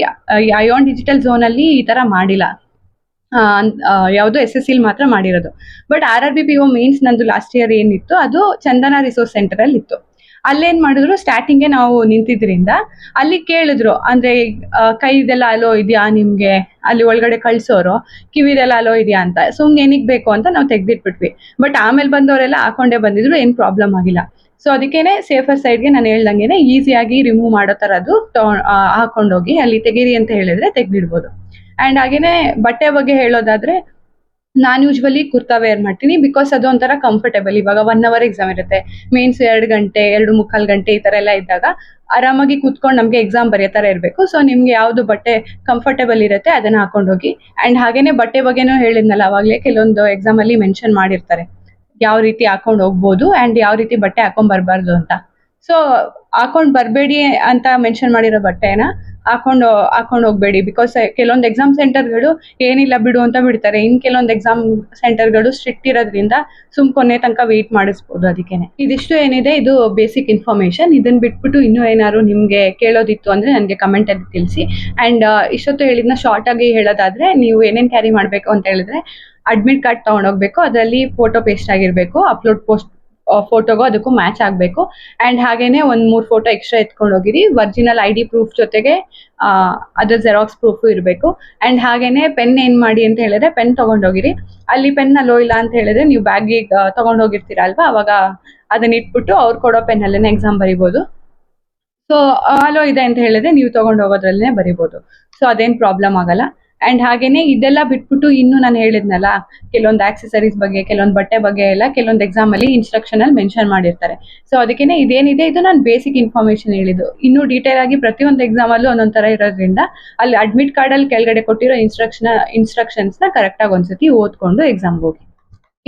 ಅಯೋನ್ ಡಿಜಿಟಲ್ ಝೋನಲ್ಲಿ ಈ ಥರ ಮಾಡಿಲ್ಲ, ಯಾವುದು SSC ಮಾತ್ರ ಮಾಡಿರೋದು. ಬಟ್ RRB PO ಮೇನ್ಸ್ ನಂದು ಲಾಸ್ಟ್ ಇಯರ್ ಏನಿತ್ತು ಅದು ಚಂದನ ರಿಸೋರ್ಸ್ ಸೆಂಟರಲ್ಲಿ ಇತ್ತು. ಅಲ್ಲೇನು ಮಾಡಿದ್ರು, ಸ್ಟಾರ್ಟಿಂಗೇ ನಾವು ನಿಂತಿದ್ರಿಂದ ಅಲ್ಲಿ ಕೇಳಿದ್ರು, ಅಂದರೆ ಕೈದೆಲ್ಲ ಅಲೋ ಇದೆಯಾ ನಿಮಗೆ, ಅಲ್ಲಿ ಒಳಗಡೆ ಕಳಿಸೋರು ಕಿವಿದೆಲ್ಲ ಅಲೋ ಇದೆಯಾ ಅಂತ. ಸುಮ್ಮನೆ ಏನಕ್ಕೆ ಬೇಕು ಅಂತ ನಾವು ತೆಗೆದಿಟ್ಬಿಟ್ವಿ. ಬಟ್ ಆಮೇಲೆ ಬಂದವರೆಲ್ಲ ಹಾಕೊಂಡೇ ಬಂದಿದ್ರು, ಏನು ಪ್ರಾಬ್ಲಮ್ ಆಗಿಲ್ಲ. ಸೊ ಅದಕ್ಕೇನೆ ಸೇಫರ್ ಸೈಡ್ಗೆ ನಾನು ಹೇಳ್ದಂಗೆ ಈಸಿಯಾಗಿ ರಿಮೂವ್ ಮಾಡೋ ಥರದ್ದು ಹಾಕೊಂಡೋಗಿ ಅಲ್ಲಿ ತೆಗೀರಿ ಅಂತ ಹೇಳಿದ್ರೆ ತೆಗೆದಿಡ್ಬೋದು. ಆ್ಯಂಡ್ ಹಾಗೇನೆ ಬಟ್ಟೆ ಬಗ್ಗೆ ಹೇಳೋದಾದ್ರೆ, ನಾನು ಯೂಶ್ವಲಿ ಕುರ್ತಾ ವೇರ್ ಮಾಡ್ತೀನಿ. ಬಿಕಾಸ್ ಅದು ಒಂಥರ ಕಂಫರ್ಟೇಬಲ್. ಇವಾಗ 1 ಅವರ್ ಎಕ್ಸಾಮ್ ಇರುತ್ತೆ, ಮೇನ್ಸ್ 2 ಗಂಟೆ 2 ಮುಕ್ಕಾಲು ಗಂಟೆ ಈ ಥರ ಎಲ್ಲ ಇದ್ದಾಗ ಆರಾಮಾಗಿ ಕೂತ್ಕೊಂಡು ನಮಗೆ ಎಕ್ಸಾಮ್ ಬರೆಯೋ ಥರ ಇರಬೇಕು. ಸೊ ನಿಮಗೆ ಯಾವುದು ಬಟ್ಟೆ ಕಂಫರ್ಟೇಬಲ್ ಇರುತ್ತೆ ಅದನ್ನು ಹಾಕೊಂಡೋಗಿ. ಆ್ಯಂಡ್ ಹಾಗೇನೆ ಬಟ್ಟೆ ಬಗ್ಗೆನೂ ಹೇಳಿದ್ನಲ್ಲ ಅವಾಗಲೇ, ಕೆಲವೊಂದು ಎಕ್ಸಾಮಲ್ಲಿ ಮೆನ್ಷನ್ ಮಾಡಿರ್ತಾರೆ ಯಾವ ರೀತಿ ಹಾಕೊಂಡು ಹೋಗ್ಬೋದು ಆ್ಯಂಡ್ ಯಾವ ರೀತಿ ಬಟ್ಟೆ ಹಾಕೊಂಡು ಬರಬಾರ್ದು ಅಂತ. ಸೊ ಹಾಕೊಂಡು ಬರಬೇಡಿ ಅಂತ ಮೆನ್ಷನ್ ಮಾಡಿರೋ ಬಟ್ಟೆನ ಹಾಕೊಂಡು ಹೋಗಬೇಡಿ. ಬಿಕಾಸ್ ಕೆಲವೊಂದು ಎಕ್ಸಾಮ್ ಸೆಂಟರ್ಗಳು ಏನಿಲ್ಲ ಬಿಡು ಅಂತ ಬಿಡ್ತಾರೆ. ಇನ್ನು ಕೆಲವೊಂದು ಎಕ್ಸಾಮ್ ಸೆಂಟರ್ಗಳು ಸ್ಟ್ರಿಕ್ಟ್ ಇರೋದ್ರಿಂದ ಕೊನೆ ತನಕ ವೆಯ್ಟ್ ಮಾಡಿಸ್ಬೋದು. ಅದಕ್ಕೇನೆ ಇದಿಷ್ಟು ಏನಿದೆ ಇದು ಬೇಸಿಕ್ ಇನ್ಫಾರ್ಮೇಷನ್. ಇದನ್ನ ಬಿಟ್ಬಿಟ್ಟು ಇನ್ನೂ ಏನಾದ್ರು ನಿಮಗೆ ಕೇಳೋದಿತ್ತು ಅಂದರೆ ನನಗೆ ಕಮೆಂಟಲ್ಲಿ ತಿಳಿಸಿ. ಆ್ಯಂಡ್ ಇಷ್ಟೊತ್ತು ಹೇಳಿದ್ನ ಶಾರ್ಟಾಗಿ ಹೇಳೋದಾದರೆ, ನೀವು ಏನೇನು ಕ್ಯಾರಿ ಮಾಡಬೇಕು ಅಂತ ಹೇಳಿದ್ರೆ, ಅಡ್ಮಿಟ್ ಕಾರ್ಡ್ ತೊಗೊಂಡೋಗ್ಬೇಕು, ಅದರಲ್ಲಿ ಫೋಟೋ ಪೇಸ್ಟ್ ಆಗಿರಬೇಕು, ಫೋಟೋಗೂ ಅದಕ್ಕೂ ಮ್ಯಾಚ್ ಆಗಬೇಕು. ಆ್ಯಂಡ್ ಹಾಗೇನೆ ಒಂದು 3 ಫೋಟೋ ಎಕ್ಸ್ಟ್ರಾ ಎತ್ಕೊಂಡು ಹೋಗಿರಿ. ಒರಿಜಿನಲ್ ID ಪ್ರೂಫ್ ಜೊತೆಗೆ ಅದ್ರ ಜೆರಾಕ್ಸ್ ಪ್ರೂಫು ಇರಬೇಕು. ಆ್ಯಂಡ್ ಹಾಗೇನೆ ಪೆನ್ ಏನು ಮಾಡಿ ಅಂತ ಹೇಳಿದ್ರೆ ಪೆನ್ ತೊಗೊಂಡೋಗಿರಿ. ಅಲ್ಲಿ ಪೆನ್ ಅಲ್ಲೋ ಇಲ್ಲ ಅಂತ ಹೇಳಿದ್ರೆ ನೀವು ಬ್ಯಾಗಿಗೆ ತೊಗೊಂಡೋಗಿರ್ತೀರ ಅಲ್ವಾ, ಅವಾಗ ಅದನ್ನ ಇಟ್ಬಿಟ್ಟು ಅವ್ರು ಕೊಡೋ ಪೆನ್ನಲ್ಲೇ ಎಕ್ಸಾಮ್ ಬರಿಬೋದು. ಸೊ ಅಲೋ ಇದೆ ಅಂತ ಹೇಳಿದ್ರೆ ನೀವು ತೊಗೊಂಡು ಹೋಗೋದ್ರಲ್ಲೇ ಬರಿಬೋದು. ಸೊ ಅದೇನು ಪ್ರಾಬ್ಲಮ್ ಆಗಲ್ಲ. ಆ್ಯಂಡ್ ಹಾಗೇನೆ ಇದೆಲ್ಲ ಬಿಟ್ಬಿಟ್ಟು ಇನ್ನು ನಾನು ಹೇಳಿದ್ನಲ್ಲ, ಕೆಲವೊಂದು ಆಕ್ಸೆಸರೀಸ್ ಬಗ್ಗೆ, ಕೆಲವೊಂದು ಬಟ್ಟೆ ಬಗ್ಗೆ ಎಲ್ಲ ಕೆಲವೊಂದು ಎಕ್ಸಾಮಲ್ಲಿ ಇನ್ಸ್ಟ್ರಕ್ಷನಲ್ಲಿ ಮೆನ್ಷನ್ ಮಾಡಿರ್ತಾರೆ. ಸೊ ಅದಕ್ಕೇನೆ ಇದೇನಿದೆ ಇದು ನಾನು ಬೇಸಿಕ್ ಇನ್ಫಾರ್ಮೇಷನ್ ಹೇಳಿದ್ದು. ಇನ್ನೂ ಡೀಟೇಲ್ ಆಗಿ ಪ್ರತಿಯೊಂದು ಎಕ್ಸಾಮಲ್ಲೂ ಒಂದೊಂದು ಥರ ಇರೋದ್ರಿಂದ ಅಲ್ಲಿ ಅಡ್ಮಿಟ್ ಕಾರ್ಡಲ್ಲಿ ಕೆಳಗಡೆ ಕೊಟ್ಟಿರೋ ಇನ್ಸ್ಟ್ರಕ್ಷನ್ಸ್ನ ಕರೆಕ್ಟಾಗಿ ಒಂದ್ಸತಿ ಓದ್ಕೊಂಡು ಎಕ್ಸಾಮ್ಗೆ ಹೋಗಿ.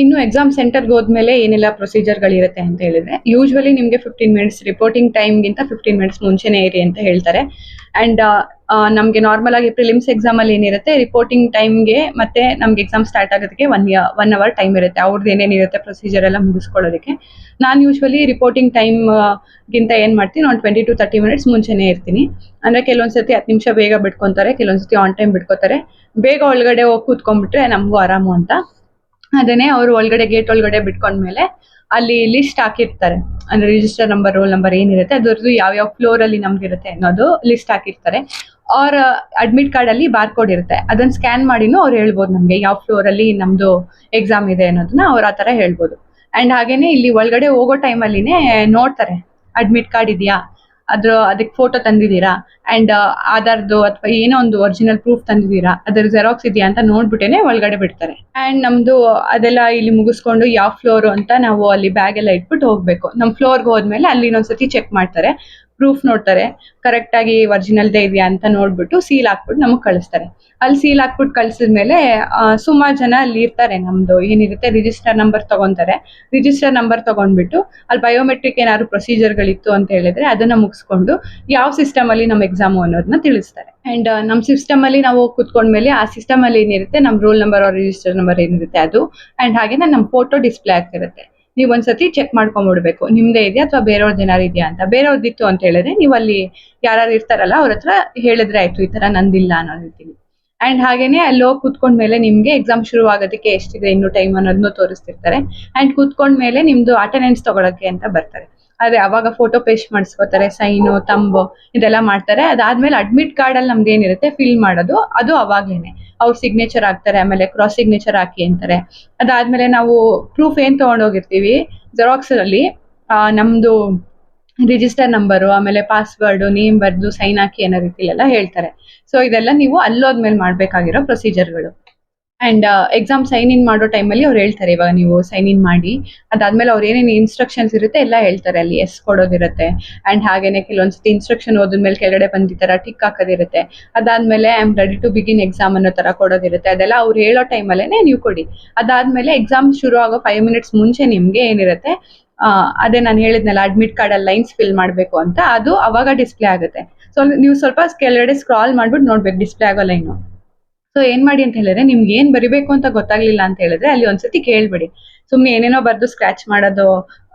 ಇನ್ನು ಎಕ್ಸಾಮ್ ಸೆಂಟರ್ಗೆ ಹೋದ್ಮೇಲೆ ಏನೆಲ್ಲ ಪ್ರೊಸೀಜರ್ಗಳಿರುತ್ತೆ ಅಂತ ಹೇಳಿದ್ರೆ, ಯೂಶ್ವಲಿ ನಿಮಗೆ 15 ಮಿನಿಟ್ಸ್ ರಿಪೋರ್ಟಿಂಗ್ ಟೈಮ್ಗಿಂತ 15 ಮಿನಿಟ್ಸ್ ಮುಂಚೆನೇ ಇರಿ ಅಂತ ಹೇಳ್ತಾರೆ. ಆ್ಯಂಡ್ ನಮಗೆ ನಾರ್ಮಲ್ ಆಗಿ ಪ್ರಿಲಿಮ್ಸ್ ಎಕ್ಸಾಮಲ್ಲಿ ಏನಿರುತ್ತೆ, ರಿಪೋರ್ಟಿಂಗ್ ಟೈಮ್ಗೆ ಮತ್ತೆ ನಮ್ಗೆ ಎಕ್ಸಾಮ್ ಸ್ಟಾರ್ಟ್ ಆಗೋದಕ್ಕೆ 1 ಅವರ್ ಟೈಮ್ ಇರುತ್ತೆ. ಅವ್ರದ್ದು ಏನೇನಿರುತ್ತೆ ಪ್ರೊಸೀಜರ್ ಎಲ್ಲ ಮುಗಿಸ್ಕೊಳ್ಳೋದಕ್ಕೆ. ನಾನು ಯೂಶ್ವಲಿ ರಿಪೋರ್ಟಿಂಗ್ ಟೈಮ್ಗಿಂತ ಏನು ಮಾಡ್ತೀನಿ, ಒಂದು 20 to 30 ಮಿನಿಟ್ಸ್ ಮುಂಚೆನೇ ಇರ್ತೀನಿ. ಅಂದರೆ ಕೆಲವೊಂದ್ಸತಿ 10 ನಿಮಿಷ ಬೇಗ ಬಿಟ್ಕೊತಾರೆ, ಕೆಲವೊಂದ್ಸತಿ ಆನ್ ಟೈಮ್ ಬಿಟ್ಕೋತಾರೆ. ಬೇಗ ಒಳಗಡೆ ಹೋಗಿ ಕೂತ್ಕೊಂಡ್ಬಿಟ್ರೆ ನಮಗೂ ಆರಾಮು ಅಂತ. ಅದನ್ನೇ ಅವರು ಒಳಗಡೆ ಗೇಟ್ ಒಳಗಡೆ ಬಿಟ್ಕೊಂಡ್ಮೇಲೆ ಅಲ್ಲಿ ಲಿಸ್ಟ್ ಹಾಕಿರ್ತಾರೆ. ಅಂದ್ರೆ ರಿಜಿಸ್ಟರ್ ನಂಬರ್, ರೋಲ್ ನಂಬರ್ ಏನಿರುತ್ತೆ ಅದರದ್ದು ಯಾವ್ಯಾವ ಫ್ಲೋರ್ ಅಲ್ಲಿ ನಮ್ಗಿರುತ್ತೆ ಅನ್ನೋದು ಲಿಸ್ಟ್ ಹಾಕಿರ್ತಾರೆ. ಅವ್ರ ಅಡ್ಮಿಟ್ ಕಾರ್ಡ್ ಅಲ್ಲಿ ಬಾರ್ಕೋಡ್ ಇರುತ್ತೆ, ಅದನ್ನ ಸ್ಕ್ಯಾನ್ ಮಾಡಿನೂ ಅವ್ರು ಹೇಳ್ಬೋದು ನಮ್ಗೆ ಯಾವ ಫ್ಲೋರ್ ಅಲ್ಲಿ ನಮ್ದು ಎಕ್ಸಾಮ್ ಇದೆ ಅನ್ನೋದನ್ನ ಅವ್ರು ಆ ತರ ಹೇಳ್ಬೋದು. ಅಂಡ್ ಹಾಗೇನೆ ಇಲ್ಲಿ ಒಳಗಡೆ ಹೋಗೋ ಟೈಮಲ್ಲಿನೇ ನೋಡ್ತಾರೆ ಅಡ್ಮಿಟ್ ಕಾರ್ಡ್ ಇದೆಯಾ, ಅದಕ್ಕೆ ಫೋಟೋ ತಂದಿದ್ದೀರಾ, ಅಂಡ್ ಆಧಾರ್ದು ಅಥವಾ ಏನೋ ಒಂದು ಒರಿಜಿನಲ್ ಪ್ರೂಫ್ ತಂದಿದ್ದೀರಾ, ಅದರ ಜೆರಾಕ್ಸ್ ಇದೆಯಾ ಅಂತ ನೋಡ್ಬಿಟ್ಟೇನೆ ಒಳಗಡೆ ಬಿಡ್ತಾರೆ. ಅಂಡ್ ನಮ್ದು ಅದೆಲ್ಲ ಇಲ್ಲಿ ಮುಗಿಸ್ಕೊಂಡು ಯಾವ ಫ್ಲೋರು ಅಂತ ನಾವು ಅಲ್ಲಿ ಬ್ಯಾಗ್ ಎಲ್ಲ ಇಟ್ಬಿಟ್ಟು ಹೋಗ್ಬೇಕು. ನಮ್ಮ ಫ್ಲೋರ್ಗೆ ಹೋದ್ಮೇಲೆ ಅಲ್ಲಿ ಇನ್ನೊಂದ್ಸತಿ ಚೆಕ್ ಮಾಡ್ತಾರೆ, ಪ್ರೂಫ್ ನೋಡ್ತಾರೆ, ಕರೆಕ್ಟ್ ಆಗಿ ಒರಿಜಿನಲ್ದೇ ಇದೆಯಾ ಅಂತ ನೋಡ್ಬಿಟ್ಟು ಸೀಲ್ ಹಾಕ್ಬಿಟ್ಟು ನಮಗೆ ಕಳಿಸ್ತಾರೆ. ಅಲ್ಲಿ ಸೀಲ್ ಹಾಕ್ಬಿಟ್ಟು ಕಳಿಸಿದ್ಮೇಲೆ ಸುಮಾರು ಜನ ಅಲ್ಲಿ ಇರ್ತಾರೆ. ನಮ್ದು ಏನಿರುತ್ತೆ ರಿಜಿಸ್ಟರ್ ನಂಬರ್ ತಗೊಂತಾರೆ. ರಿಜಿಸ್ಟರ್ ನಂಬರ್ ತಗೊಂಡ್ಬಿಟ್ಟು ಅಲ್ಲಿ ಬಯೋಮೆಟ್ರಿಕ್ ಏನಾದ್ರು ಪ್ರೊಸೀಜರ್ಗಳಿತ್ತು ಅಂತ ಹೇಳಿದ್ರೆ ಅದನ್ನ ಮುಗಿಸ್ಕೊಂಡು ಯಾವ ಸಿಸ್ಟಮ್ ಅಲ್ಲಿ ನಮ್ಮ ಎಕ್ಸಾಮು ಅನ್ನೋದನ್ನ ತಿಳಿಸ್ತಾರೆ. ಅಂಡ್ ನಮ್ಮ ಸಿಸ್ಟಮ್ ಅಲ್ಲಿ ನಾವು ಕುತ್ಕೊಂಡ್ಮೇಲೆ ಆ ಸಿಸ್ಟಮ್ ಅಲ್ಲಿ ಏನಿರುತ್ತೆ ನಮ್ಮ roll number or register number ಏನಿರುತ್ತೆ ಅದು, ಅಂಡ್ ಹಾಗೆ ನಮ್ಮ ಫೋಟೋ ಡಿಸ್ಪ್ಲೇ ಆಗ್ತಿರುತ್ತೆ. ನೀವು ಒಂದ್ಸತಿ ಚೆಕ್ ಮಾಡ್ಕೊಂಡ್ಬಿಡ್ಬೇಕು ನಿಮ್ದೇ ಇದೆಯಾ ಅಥವಾ ಬೇರೆಯವ್ರದ್ದು ಏನಾರು ಇದೆಯಾ ಅಂತ. ಬೇರೆಯವ್ರದ್ದಿತ್ತು ಅಂತ ಹೇಳಿದ್ರೆ ನೀವು ಅಲ್ಲಿ ಯಾರು ಇರ್ತಾರಲ್ಲ ಅವ್ರ ಹತ್ರ ಹೇಳಿದ್ರೆ ಆಯ್ತು ಈ ತರ ನಂದಿಲ್ಲ ಅನ್ನೋ ರೀತಿಲಿ. ಅಂಡ್ ಹಾಗೇನೆ ಅಲ್ಲಿ ಹೋಗಿ ಕುತ್ಕೊಂಡ್ಮೇಲೆ ನಿಮ್ಗೆ ಎಕ್ಸಾಮ್ ಶುರು ಆಗೋದಕ್ಕೆ ಎಷ್ಟಿದೆ ಇನ್ನು ಟೈಮ್ ಅನ್ನೋದನ್ನು ತೋರಿಸ್ತಿರ್ತಾರೆ. ಅಂಡ್ ಕುತ್ಕೊಂಡ್ಮೇಲೆ ನಿಮ್ದು ಅಟೆಂಡೆನ್ಸ್ ತಗೊಳಕ್ಕೆ ಅಂತ ಬರ್ತಾರೆ. ಅದೇ ಅವಾಗ ಫೋಟೋ ಪೇಸ್ಟ್ ಮಾಡಿಸ್ಕೋತಾರೆ, ಸೈನು ತಂಬು ಇದೆಲ್ಲ ಮಾಡ್ತಾರೆ. ಅದಾದ್ಮೇಲೆ ಅಡ್ಮಿಟ್ ಕಾರ್ಡ್ ಅಲ್ಲಿ ನಮ್ದು ಏನಿರುತ್ತೆ ಫಿಲ್ ಮಾಡೋದು ಅದು ಅವಾಗ್ಲೇನೆ ಅವ್ರ ಸಿಗ್ನೇಚರ್ ಹಾಕ್ತಾರೆ, ಆಮೇಲೆ ಕ್ರಾಸ್ ಸಿಗ್ನೇಚರ್ ಹಾಕಿ ಅಂತಾರೆ. ಅದಾದ್ಮೇಲೆ ನಾವು ಪ್ರೂಫ್ ಏನ್ ತಗೊಂಡೋಗಿರ್ತೀವಿ ಜೆರಾಕ್ಸ್ ಅಲ್ಲಿ ನಮ್ದು ರಿಜಿಸ್ಟರ್ ನಂಬರು, ಆಮೇಲೆ ಪಾಸ್ವರ್ಡ್, ನೇಮ್ ಬರ್ದು ಸೈನ್ ಹಾಕಿ ಅನ್ನೋ ರೀತಿಲೆಲ್ಲ ಹೇಳ್ತಾರೆ. ಸೊ ಇದೆಲ್ಲ ನೀವು ಅಲ್ಲೋದ್ಮೇಲೆ ಮಾಡ್ಬೇಕಾಗಿರೋ ಪ್ರೊಸೀಜರ್ಗಳು. ಅಂಡ್ ಎಕ್ಸಾಮ್ ಸೈನ್ ಇನ್ ಮಾಡೋ ಟೈಮಲ್ಲಿ ಅವ್ರು ಹೇಳ್ತಾರೆ ಇವಾಗ ನೀವು ಸೈನ್ ಇನ್ ಮಾಡಿ. ಅದಾದ್ಮೇಲೆ ಅವ್ರು ಏನೇನು ಇನ್ಸ್ಟ್ರಕ್ಷನ್ಸ್ ಇರುತ್ತೆ ಎಲ್ಲ ಹೇಳ್ತಾರೆ, ಅಲ್ಲಿ ಎಸ್ ಕೊಡೋದಿರುತ್ತೆ. ಅಂಡ್ ಹಾಗೇನೆ ಕೆಲವೊಂದ್ಸತಿ ಇನ್ಸ್ಟ್ರಕ್ಷನ್ ಓದಿದ್ಮೇಲೆ ಕೆಳಗಡೆ ಬಂದಿತರ ಟಿಕ್ ಹಾಕೋದಿರುತ್ತೆ. ಅದಾದ್ಮೇಲೆ I am ready to begin exam ಅನ್ನೋ ತರ ಕೊಡೋದಿರುತ್ತೆ. ಅದೆಲ್ಲ ಅವ್ರು ಹೇಳೋ ಟೈಮಲ್ಲೇ ನೀವು ಕೊಡಿ. ಅದಾದ್ಮೇಲೆ ಎಕ್ಸಾಮ್ ಶುರು ಆಗೋ 5 ಮಿನಿಟ್ಸ್ ಮುಂಚೆ ನಿಮ್ಗೆ ಏನಿರುತ್ತೆ ಅದೇ ನಾನು ಹೇಳಿದ್ನಲ್ಲ ಅಡ್ಮಿಟ್ ಕಾರ್ಡ್ ಅಲ್ಲಿ ಲೈನ್ಸ್ ಫಿಲ್ ಮಾಡಬೇಕು ಅಂತ, ಅದು ಅವಾಗ ಡಿಸ್ಪ್ಲೇ ಆಗುತ್ತೆ. ಸೊ ನೀವು ಸ್ವಲ್ಪ ಕೆಳಗಡೆ ಸ್ಕ್ರಾಲ್ ಮಾಡ್ಬಿಟ್ಟು ನೋಡ್ಬೇಕು ಡಿಸ್ಪ್ಲೇ ಆಗೋ ಲೈನು. ಸೊ ಏನ್ ಮಾಡಿ ಅಂತ ಹೇಳಿದ್ರೆ ನಿಮ್ಗೆ ಏನ್ ಬರಿಬೇಕು ಅಂತ ಗೊತ್ತಾಗ್ಲಿಲ್ಲ ಅಂತ ಹೇಳಿದ್ರೆ ಅಲ್ಲಿ ಒಂದ್ಸತಿ ಕೇಳ್ಬಿಡಿ. ಸುಮ್ನೆ ಏನೇನೋ ಬರ್ದು ಸ್ಕ್ರಾಚ್ ಮಾಡೋದು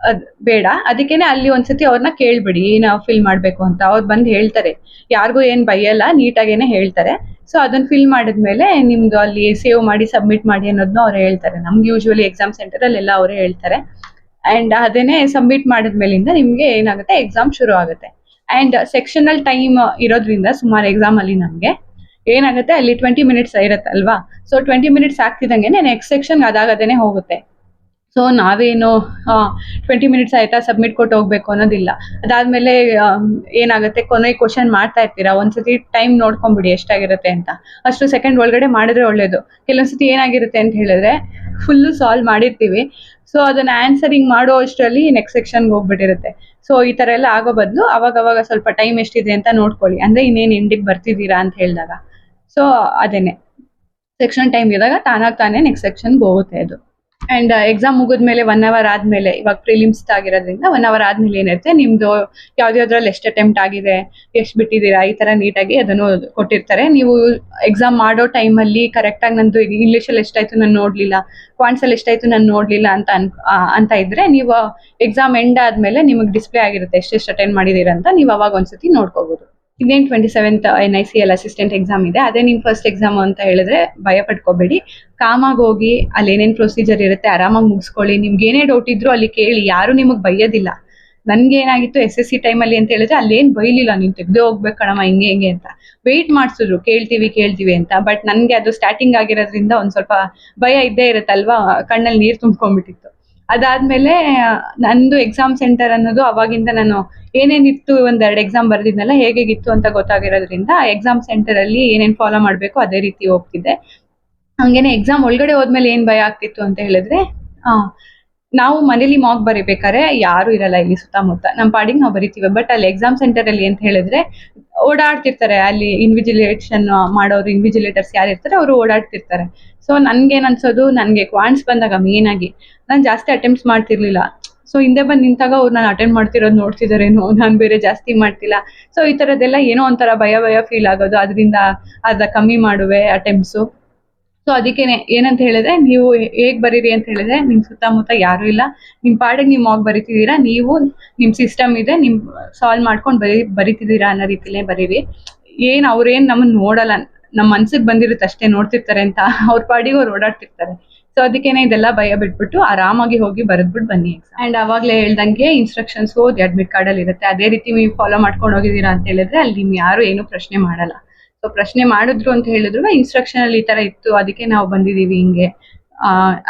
ಬೇಡ. ಅದಕ್ಕೇನೆ ಅಲ್ಲಿ ಒಂದ್ಸತಿ ಅವ್ರನ್ನ ಕೇಳ್ಬಿಡಿ ಏನ ಫಿಲ್ ಮಾಡ್ಬೇಕು ಅಂತ. ಅವ್ರು ಬಂದು ಹೇಳ್ತಾರೆ, ಯಾರಿಗೂ ಏನ್ ಬೈಯಲ್ಲ, ನೀಟಾಗೇನೆ ಹೇಳ್ತಾರೆ. ಸೊ ಅದನ್ನ ಫಿಲ್ ಮಾಡಿದ್ಮೇಲೆ ನಿಮ್ದು ಅಲ್ಲಿ ಸೇವ್ ಮಾಡಿ ಸಬ್ಮಿಟ್ ಮಾಡಿ ಅನ್ನೋದನ್ನ ಅವ್ರು ಹೇಳ್ತಾರೆ. ನಮ್ಗೆ ಯೂಶುವಲಿ ಎಕ್ಸಾಮ್ ಸೆಂಟರ್ ಅಲ್ಲಿ ಎಲ್ಲ ಅವರೇ ಹೇಳ್ತಾರೆ. ಅಂಡ್ ಅದನ್ನೇ ಸಬ್ಮಿಟ್ ಮಾಡಿದ್ಮೇಲಿಂದ ನಿಮ್ಗೆ ಏನಾಗುತ್ತೆ ಎಕ್ಸಾಮ್ ಶುರು ಆಗುತ್ತೆ. ಅಂಡ್ ಸೆಕ್ಷನಲ್ ಟೈಮ್ ಇರೋದ್ರಿಂದ ಸುಮಾರು ಎಕ್ಸಾಮ್ ಅಲ್ಲಿ ನಮ್ಗೆ ಏನಾಗುತ್ತೆ ಅಲ್ಲಿ 20 ಮಿನಿಟ್ಸ್ ಇರುತ್ತಲ್ವಾ. ಸೊ 20 ಮಿನಿಟ್ಸ್ ಆಗ್ತಿದಂಗೆ ನೆಕ್ಸ್ಟ್ ಸೆಕ್ಷನ್ ಅದಾಗದೇನೆ ಹೋಗುತ್ತೆ. ಸೊ ನಾವೇನು 20 ಮಿನಿಟ್ಸ್ ಆಯ್ತಾ ಸಬ್ಮಿಟ್ ಕೊಟ್ಟು ಹೋಗ್ಬೇಕು ಅನ್ನೋದಿಲ್ಲ. ಅದಾದ್ಮೇಲೆ ಏನಾಗುತ್ತೆ ಕೊನೆ ಕ್ವಶನ್ ಮಾಡ್ತಾ ಇರ್ತೀರಾ, ಒಂದ್ಸತಿ ಟೈಮ್ ನೋಡ್ಕೊಂಡ್ಬಿಡಿ ಎಷ್ಟಾಗಿರುತ್ತೆ ಅಂತ. ಅಷ್ಟು ಸೆಕೆಂಡ್ ಒಳಗಡೆ ಮಾಡಿದ್ರೆ ಒಳ್ಳೇದು. ಕೆಲವೊಂದ್ಸತಿ ಏನಾಗಿರುತ್ತೆ ಅಂತ ಹೇಳಿದ್ರೆ ಫುಲ್ಲು ಸಾಲ್ವ್ ಮಾಡಿರ್ತೀವಿ, ಸೊ ಅದನ್ನ ಆನ್ಸರಿಂಗ್ ಮಾಡೋ ಅಷ್ಟರಲ್ಲಿ ನೆಕ್ಸ್ಟ್ ಸೆಕ್ಷನ್ಗೆ ಹೋಗ್ಬಿಟ್ಟಿರುತ್ತೆ. ಸೊ ಈ ತರ ಎಲ್ಲ ಆಗೋ ಬದಲು ಅವಾಗ ಸ್ವಲ್ಪ ಟೈಮ್ ಎಷ್ಟಿದೆ ಅಂತ ನೋಡ್ಕೊಳ್ಳಿ. ಅಂದ್ರೆ ಇನ್ನೇನು ಎಂಡಿಗೆ ಬರ್ತಿದ್ದೀರಾ ಅಂತ ಹೇಳಿದಾಗ. ಸೊ ಅದೇನೆ ಸೆಕ್ಷನ್ ಟೈಮ್ ಇದ್ದಾಗ ತಾನೇ ನೆಕ್ಸ್ಟ್ ಸೆಕ್ಷನ್ಗೆ ಹೋಗುತ್ತೆ ಅದು. ಅಂಡ್ ಎಕ್ಸಾಮ್ ಮುಗಿದ್ಮೇಲೆ 1 ಅವರ್ ಆದ್ಮೇಲೆ, ಇವಾಗ ಪ್ರಿಲಿಮ್ಸ್ ಆಗಿರೋದ್ರಿಂದ 1 ಅವರ್ ಆದ್ಮೇಲೆ ಏನಿರುತ್ತೆ ನಿಮ್ದು ಯಾವ್ದ್ಯಾವ್ದ್ರಲ್ಲಿ ಎಷ್ಟು ಅಟೆಂಪ್ಟ್ ಆಗಿದೆ, ಎಷ್ಟು ಬಿಟ್ಟಿದ್ದೀರಾ, ಈ ತರ ನೀಟಾಗಿ ಅದನ್ನು ಕೊಟ್ಟಿರ್ತಾರೆ. ನೀವು ಎಕ್ಸಾಮ್ ಮಾಡೋ ಟೈಮಲ್ಲಿ ಕರೆಕ್ಟಾಗಿ ನಂದು ಇಂಗ್ಲೀಷಲ್ಲಿ ಎಷ್ಟಾಯ್ತು ನಾನು ನೋಡ್ಲಿಲ್ಲ, ಕ್ವಾಂಟ್ಸಲ್ಲಿ ಎಷ್ಟಾಯ್ತು ನಾನು ನೋಡ್ಲಿಲ್ಲ ಅಂತ ಇದ್ರೆ ನೀವು ಎಕ್ಸಾಮ್ ಎಂಡ್ ಆದ್ಮೇಲೆ ನಿಮಗೆ ಡಿಸ್ಪ್ಲೇ ಆಗಿರುತ್ತೆ ಎಷ್ಟೆಷ್ಟು ಅಟೆಂಡ್ ಮಾಡಿದೀರಾ ಅಂತ. ನೀವು ಅವಾಗ ಒಂದ್ಸತಿ ನೋಡ್ಕೋಬಹುದು. ಇನ್ನೇನು 27th NICL ಅಸಿಸ್ಟೆಂಟ್ ಎಕ್ಸಾಮ್ ಇದೆ, ಅದೇ ನಿಮ್ಮ ಫಸ್ಟ್ ಎಕ್ಸಾಮ್ ಅಂತ ಹೇಳಿದ್ರೆ ಭಯ ಪಡ್ಕೋಬೇಡಿ. ಕಾಮಾಗಿ ಹೋಗಿ ಅಲ್ಲಿ ಏನೇನು ಪ್ರೊಸೀಜರ್ ಇರುತ್ತೆ ಆರಾಮಾಗಿ ಮುಗಿಸ್ಕೊಳ್ಳಿ. ನಿಮ್ಗೆ ಏನೇ ಡೌಟ್ ಇದ್ರು ಅಲ್ಲಿ ಕೇಳಿ, ಯಾರು ನಿಮಗೆ ಬೈಯೋದಿಲ್ಲ. ನನ್ಗೆ ಏನಾಗಿತ್ತು SSC ಟೈಮಲ್ಲಿ ಅಂತ ಹೇಳಿದ್ರೆ ಅಲ್ಲೇನು ಬೈಲಿಲ್ಲ, ನೀನು ತೆಗ್ದೇ ಹೋಗ್ಬೇಕು ಕಣಮ್ಮ ಹಿಂಗೆ ಅಂತ ವೆಯ್ಟ್ ಮಾಡಿಸಿದ್ರು, ಕೇಳ್ತೀವಿ ಅಂತ. ಬಟ್ ನನಗೆ ಅದು ಸ್ಟಾರ್ಟಿಂಗ್ ಆಗಿರೋದ್ರಿಂದ ಒಂದು ಸ್ವಲ್ಪ ಭಯ ಇದ್ದೇ ಇರುತ್ತಲ್ವಾ, ಕಣ್ಣಲ್ಲಿ ನೀರು ತುಂಬ್ಕೊಂಡ್ಬಿಟ್ಟಿತ್ತು. ಅದಾದ್ಮೇಲೆ ನಂದು ಎಕ್ಸಾಮ್ ಸೆಂಟರ್ ಅನ್ನೋದು ಅವಾಗಿಂದ ನಾನು ಏನೇನಿತ್ತು ಒಂದೆರಡು ಎಕ್ಸಾಮ್ ಬರ್ದಿದ್ನಲ್ಲ ಹೇಗಿತ್ತು ಅಂತ ಗೊತ್ತಾಗಿರೋದ್ರಿಂದ ಎಕ್ಸಾಮ್ ಸೆಂಟರ್ ಅಲ್ಲಿ ಏನೇನು ಫಾಲೋ ಮಾಡಬೇಕು ಅದೇ ರೀತಿ ಹೋಗ್ತಿದ್ದೆ. ಹಂಗೇನೆ ಎಕ್ಸಾಮ್ ಒಳಗಡೆ ಹೋದ್ಮೇಲೆ ಏನ್ ಭಯ ಆಗ್ತಿತ್ತು ಅಂತ ಹೇಳಿದ್ರೆ, ನಾವು ಮನೇಲಿ ಮಾಕ್ ಬರಿಬೇಕಾದ್ರೆ ಯಾರು ಇರಲ್ಲ ಇಲ್ಲಿ ಸುತ್ತಮುತ್ತ, ನಮ್ಮ ಪಾಡಿಗೆ ನಾವು ಬರಿತೀವಿ. ಬಟ್ ಅಲ್ಲಿ ಎಕ್ಸಾಮ್ ಸೆಂಟರ್ ಅಲ್ಲಿ ಅಂತ ಹೇಳಿದ್ರೆ ಓಡಾಡ್ತಿರ್ತಾರೆ, ಅಲ್ಲಿ ಇನ್ವಿಜಿಲೇಷನ್ ಮಾಡೋರು, ಇನ್ವಿಜಿಲೇಟರ್ಸ್ ಯಾರು ಇರ್ತಾರೆ ಅವರು ಓಡಾಡ್ತಿರ್ತಾರೆ. ಸೊ ನನ್ಗೇನ್ ಅನ್ಸೋದು, ನನ್ಗೆ ಕ್ವಾಂಟ್ಸ್ ಬಂದಾಗ ಮೇನ್ ಆಗಿ ನಾನು ಜಾಸ್ತಿ ಅಟೆಂಪ್ಟ್ಸ್ ಮಾಡ್ತಿರ್ಲಿಲ್ಲ. ಸೊ ಹಿಂದೆ ಬಂದು ನಿಂತಾಗ ಅವ್ರು ನಾನು ಅಟೆಂಡ್ ಮಾಡ್ತಿರೋದು ನೋಡ್ತಿದಾರೇನೋ, ನಾನು ಬೇರೆ ಜಾಸ್ತಿ ಮಾಡ್ತಿಲ್ಲ. ಸೊ ಈ ತರದ್ದೆಲ್ಲ ಏನೋ ಒಂಥರ ಭಯ ಫೀಲ್ ಆಗೋದು, ಅದರಿಂದ ಅರ್ಧ ಕಮ್ಮಿ ಮಾಡುವೆ ಅಟೆಂಪ್ಟ್ಸು. ಸೊ ಅದಕ್ಕೇನೆ ಏನಂತ ಹೇಳಿದ್ರೆ, ನೀವು ಹೇಗ್ ಬರೀರಿ ಅಂತ ಹೇಳಿದ್ರೆ, ನಿಮ್ ಸುತ್ತಮುತ್ತ ಯಾರು ಇಲ್ಲ, ನಿಮ್ ಪಾಡಿಗೆ ನೀವು ಮಾಕ್ ಬರಿತಿದ್ದೀರಾ, ನೀವು ನಿಮ್ ಸಿಸ್ಟಮ್ ಇದೆ, ನಿಮ್ ಸಾಲ್ವ್ ಮಾಡ್ಕೊಂಡು ಬರಿತಿದ್ದೀರಾ ಅನ್ನೋ ರೀತಿಲೇ ಬರೀರಿ. ಅವ್ರೇನ್ ನಮ್ಮನ್ನ ನೋಡಲ್ಲ, ನಮ್ಮ ಮನ್ಸಿಗೆ ಬಂದಿರುತ್ತೆ ಅಷ್ಟೇ, ನೋಡ್ತಿರ್ತಾರೆ ಅಂತ ಅವ್ರ ಪಾಡಿಗೆ ಅವ್ರು ಓಡಾಡ್ತಿರ್ತಾರೆ. ಸೊ ಅದಕ್ಕೇನೆ ಇದೆಲ್ಲ ಭಯ ಬಿಟ್ಬಿಟ್ಟು ಆರಾಮಾಗಿ ಹೋಗಿ ಬರೆದ್ಬಿಟ್ಟು ಬನ್ನಿ. ಅಂಡ್ ಅವಾಗ್ಲೇ ಹೇಳ್ದಂಗೆ ಇನ್ಸ್ಟ್ರಕ್ಷನ್ಸ್ ಓದಿ ಅಡ್ಮಿಟ್ ಕಾರ್ಡ್ ಅಲ್ಲಿ ಇರುತ್ತೆ, ಅದೇ ರೀತಿ ನೀವು ಫಾಲೋ ಮಾಡ್ಕೊಂಡು ಹೋಗಿದ್ದೀರಾ ಅಂತ ಹೇಳಿದ್ರೆ ಅಲ್ಲಿ ನಿಮ್ ಯಾರು ಏನು ಪ್ರಶ್ನೆ ಮಾಡಲ್ಲ. ಸೊ ಪ್ರಶ್ನೆ ಮಾಡಿದ್ರು ಅಂತ ಹೇಳಿದ್ರು ಇನ್ಸ್ಟ್ರಕ್ಷನ್ ಅಲ್ಲಿ ಈ ತರ ಇತ್ತು, ಅದಕ್ಕೆ ನಾವು ಬಂದಿದೀವಿ ಹಿಂಗೆ.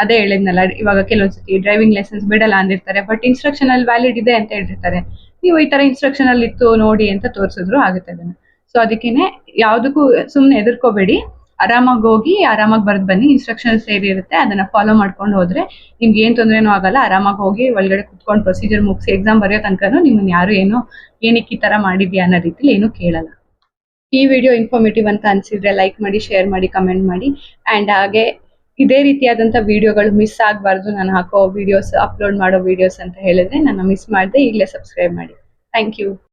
ಅದೇ ಹೇಳಿದ್ನಲ್ಲ, ಇವಾಗ ಕೆಲವೊಂದ್ಸತಿ ಡ್ರೈವಿಂಗ್ ಲೈಸೆನ್ಸ್ ಬಿಡಲ್ಲ ಅಂದಿರ್ತಾರೆ, ಬಟ್ ಇನ್ಸ್ಟ್ರಕ್ಷನ್ ಅಲ್ಲಿ ವ್ಯಾಲಿಡ್ ಇದೆ ಅಂತ ಹೇಳಿರ್ತಾರೆ. ನೀವು ಈ ತರ ಇನ್ಸ್ಟ್ರಕ್ಷನ್ ಅಲ್ಲಿ ಇತ್ತು ನೋಡಿ ಅಂತ ತೋರಿಸಿದ್ರು ಆಗುತ್ತೆ ಅದನ್ನ. ಸೊ ಅದಕ್ಕೇನೆ ಯಾವ್ದಕ್ಕೂ ಸುಮ್ನೆ ಎದುರ್ಕೋಬೇಡಿ, ಆರಾಮಾಗಿ ಹೋಗಿ ಆರಾಮಾಗಿ ಬರ್ದ್ ಬನ್ನಿ. ಇನ್ಸ್ಟ್ರಕ್ಷನ್ಸ್ ಏನಿರುತ್ತೆ ಅದನ್ನ ಫಾಲೋ ಮಾಡ್ಕೊಂಡು ಹೋದ್ರೆ ನಿಮ್ಗೆ ಏನ್ ತೊಂದ್ರೆನೂ ಆಗಲ್ಲ. ಆರಾಮಾಗಿ ಹೋಗಿ ಒಳಗಡೆ ಕುತ್ಕೊಂಡು ಪ್ರೊಸೀಜರ್ ಮುಗಿಸಿ ಎಕ್ಸಾಮ್ ಬರೆಯೋ ತನಕನೂ ನಿಮ್ಮನ್ನ ಯಾರು ಏನೋ ಏನಕ್ಕೆ ಈ ತರ ಮಾಡಿದ್ಯಾ ಅನ್ನೋ ರೀತಿಲಿ ಏನು ಕೇಳಲ್ಲ. ಈ ವಿಡಿಯೋ ಇನ್ಫಾರ್ಮೇಟಿವ್ ಅಂತ ಅನ್ಸಿದ್ರೆ ಲೈಕ್ ಮಾಡಿ, ಶೇರ್ ಮಾಡಿ, ಕಮೆಂಟ್ ಮಾಡಿ. ಅಂಡ್ ಹಾಗೆ ಇದೇ ರೀತಿಯಾದಂಥ ವಿಡಿಯೋಗಳು ಮಿಸ್ ಆಗಬಾರ್ದು, ನಾನು ಹಾಕೋ ವಿಡಿಯೋಸ್, ಅಪ್ಲೋಡ್ ಮಾಡೋ ವಿಡಿಯೋಸ್ ಅಂತ ಹೇಳಿದ್ರೆ ನನ್ನ ಮಿಸ್ ಮಾಡದೆ ಈಗಲೇ ಸಬ್ಸ್ಕ್ರೈಬ್ ಮಾಡಿ. Thank you.